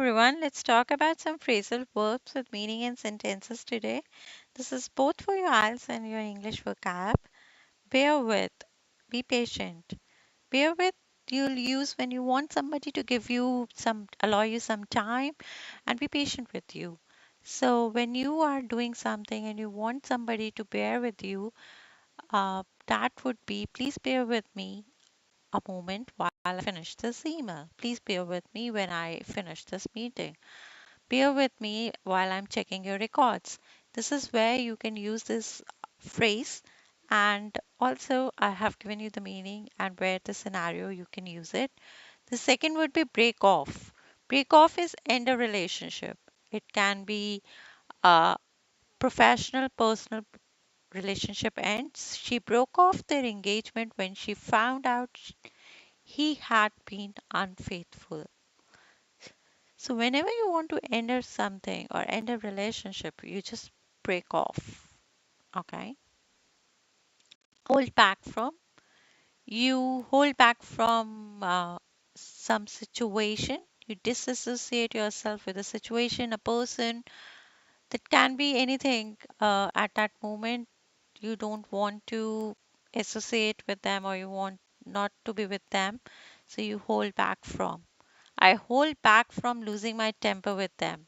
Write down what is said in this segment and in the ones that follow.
everyone, let's talk about some phrasal verbs with meaning and sentences today. This is both for your IELTS and your English vocab. Bear with, be patient. Bear with you'll use when you want somebody to allow you some time and be patient with you. So when you are doing something and you want somebody to bear with you, that would be please bear with me a moment while I finish this email. Please bear with me when I finish this meeting. Bear with me while I'm checking your records. This is where you can use this phrase, and also I have given you the meaning and where the scenario you can use it. The second would be break off. Break off is end a relationship. It can be a professional, personal relationship ends. She broke off their engagement when she found out he had been unfaithful. So whenever you want to end something or end a relationship, you just break off. Okay. Hold back from. You hold back from some situation. You disassociate yourself with a situation, a person. That can be anything at that moment. You don't want to associate with them or you want not to be with them. So you hold back from. I hold back from losing my temper with them.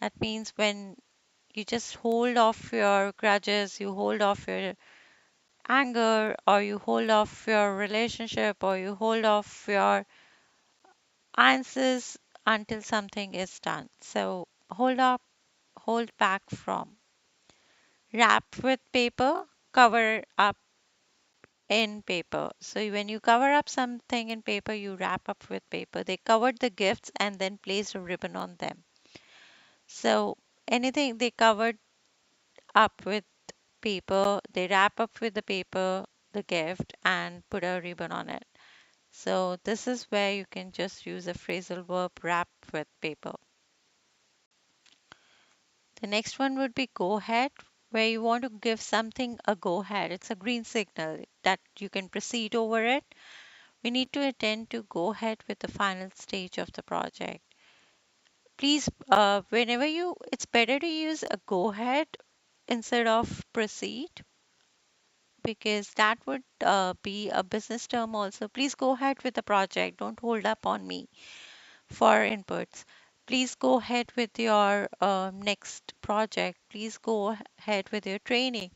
That means when you just hold off your grudges, you hold off your anger, or you hold off your relationship, or you hold off your answers until something is done. So hold back from. Wrap with paper, cover up in paper. So when you cover up something in paper, you wrap up with paper. They covered the gifts and then placed a ribbon on them. So anything they covered up with paper, they wrap up with the paper, the gift, and put a ribbon on it. So this is where you can just use a phrasal verb wrap with paper. The next one would be go ahead, where you want to give something a go ahead. It's a green signal that you can proceed over it. We need to attend to go ahead with the final stage of the project. Please, whenever it's better to use a go ahead instead of proceed because that would be a business term also. Please go ahead with the project. Don't hold up on me for inputs. Please go ahead with your next project. Please go ahead with your training.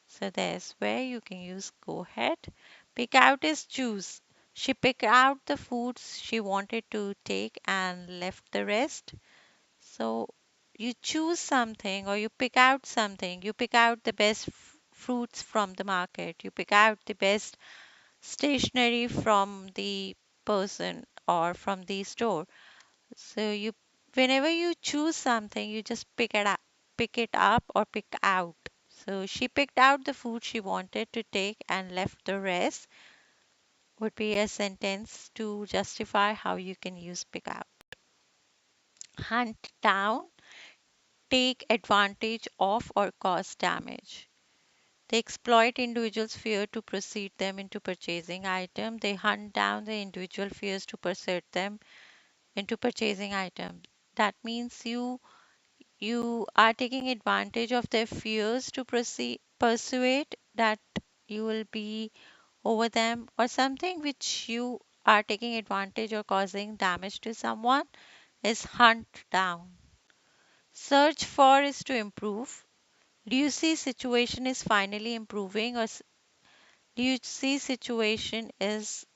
So there's where you can use go ahead. Pick out is choose. She picked out the foods she wanted to take and left the rest. So you choose something or you pick out something. You pick out the best fruits from the market. You pick out the best stationery from the person or from the store. So whenever you choose something, you just pick it up or pick out. So she picked out the food she wanted to take and left the rest would be a sentence to justify how you can use pick out. Hunt down, take advantage of or cause damage. They exploit individuals' fear to persuade them into purchasing item. They hunt down the individual fears to persuade them into purchasing item. That means you are taking advantage of their fears to persuade that you will be over them or something which you are taking advantage or causing damage to someone is hunt down. Search for is to improve. Do you see situation is finally improving or do you see situation is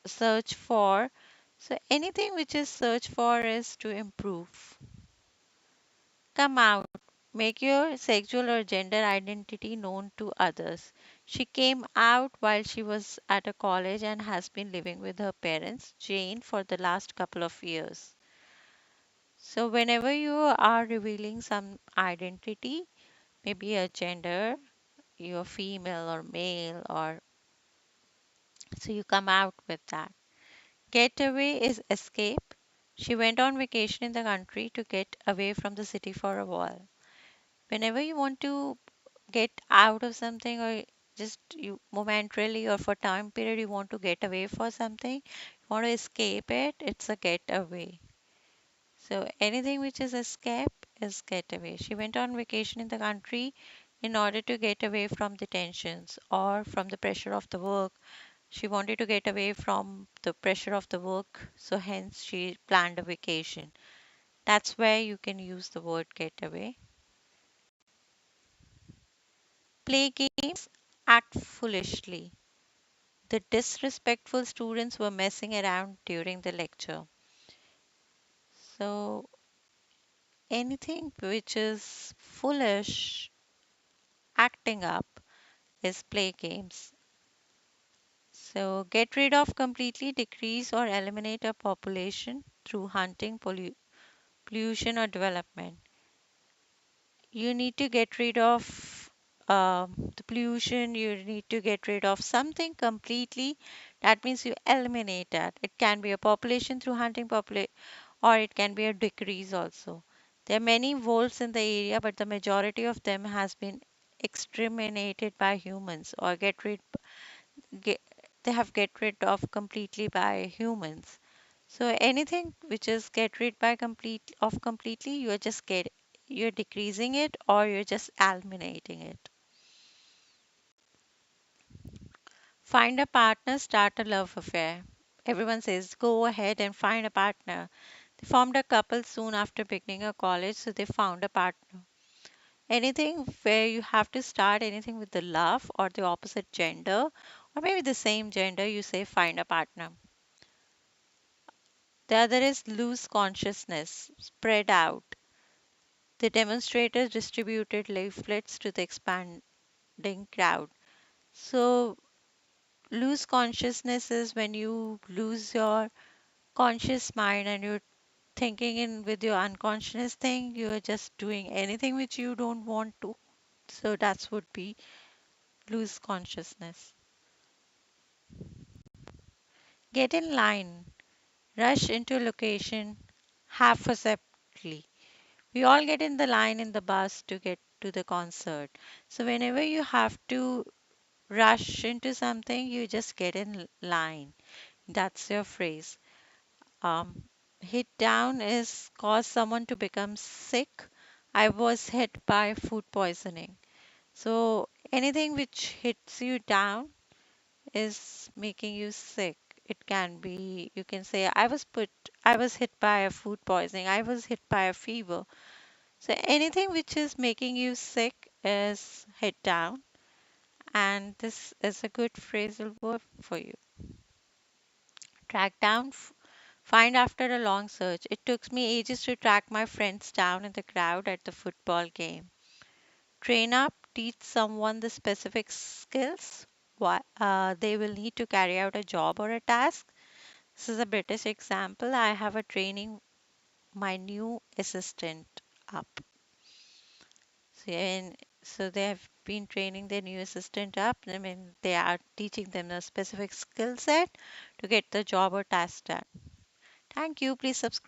search for? So anything which is search for is to improve. Come out. Make your sexual or gender identity known to others. She came out while she was at a college and has been living with her parents, Jane, for the last couple of years. So, whenever you are revealing some identity, maybe a gender, you're female or male, or so you come out with that. Getaway is escape. She went on vacation in the country to get away from the city for a while. Whenever you want to get out of something or just you momentarily or for time period you want to get away for something, you Want to escape it, it's a getaway. So anything which is escape is getaway. She went on vacation in the country in order to get away from the tensions or from the pressure of the work. She wanted to get away from the pressure of the work, so hence she planned a vacation. That's where you can use the word getaway. Play games, act foolishly. The disrespectful students were messing around during the lecture. So anything which is foolish, acting up, is play games. So get rid of, completely decrease or eliminate a population through hunting, pollution or development. You need to get rid of the pollution, you need to get rid of something completely. That means you eliminate that. It can be a population through hunting, or it can be a decrease also. There are many wolves in the area, but the majority of them has been exterminated by humans or get, they have get rid of completely by humans. So anything which is get rid by completely, you're decreasing it or you're just eliminating it. Find a partner, start a love affair. Everyone says go ahead and find a partner. They formed a couple soon after beginning a college, so they found a partner. Anything where you have to start anything with the love or the opposite gender, or maybe the same gender, you say find a partner. The other is loose consciousness, spread out. The demonstrators distributed leaflets to the expanding crowd. So, loose consciousness is when you lose your conscious mind and you're thinking in with your unconscious thing, you're just doing anything which you don't want to. So, that would be loose consciousness. Get in line, rush into a location half perceptibly. We all get in the line in the bus to get to the concert. So whenever you have to rush into something, you just get in line. That's your phrase. Hit down is cause someone to become sick. I was hit by food poisoning. So anything which hits you down is making you sick. It can be, you can say, I was hit by a food poisoning. I was hit by a fever. So anything which is making you sick is hit down, and this is a good phrasal verb for you. Track down, find after a long search. It took me ages to track my friends down in the crowd at the football game. Train up, teach someone the specific skills they will need to carry out a job or a task. This is a British example. I have a training my new assistant up. So they have been training their new assistant up. I mean, they are teaching them a specific skill set to get the job or task done. Thank you. Please subscribe.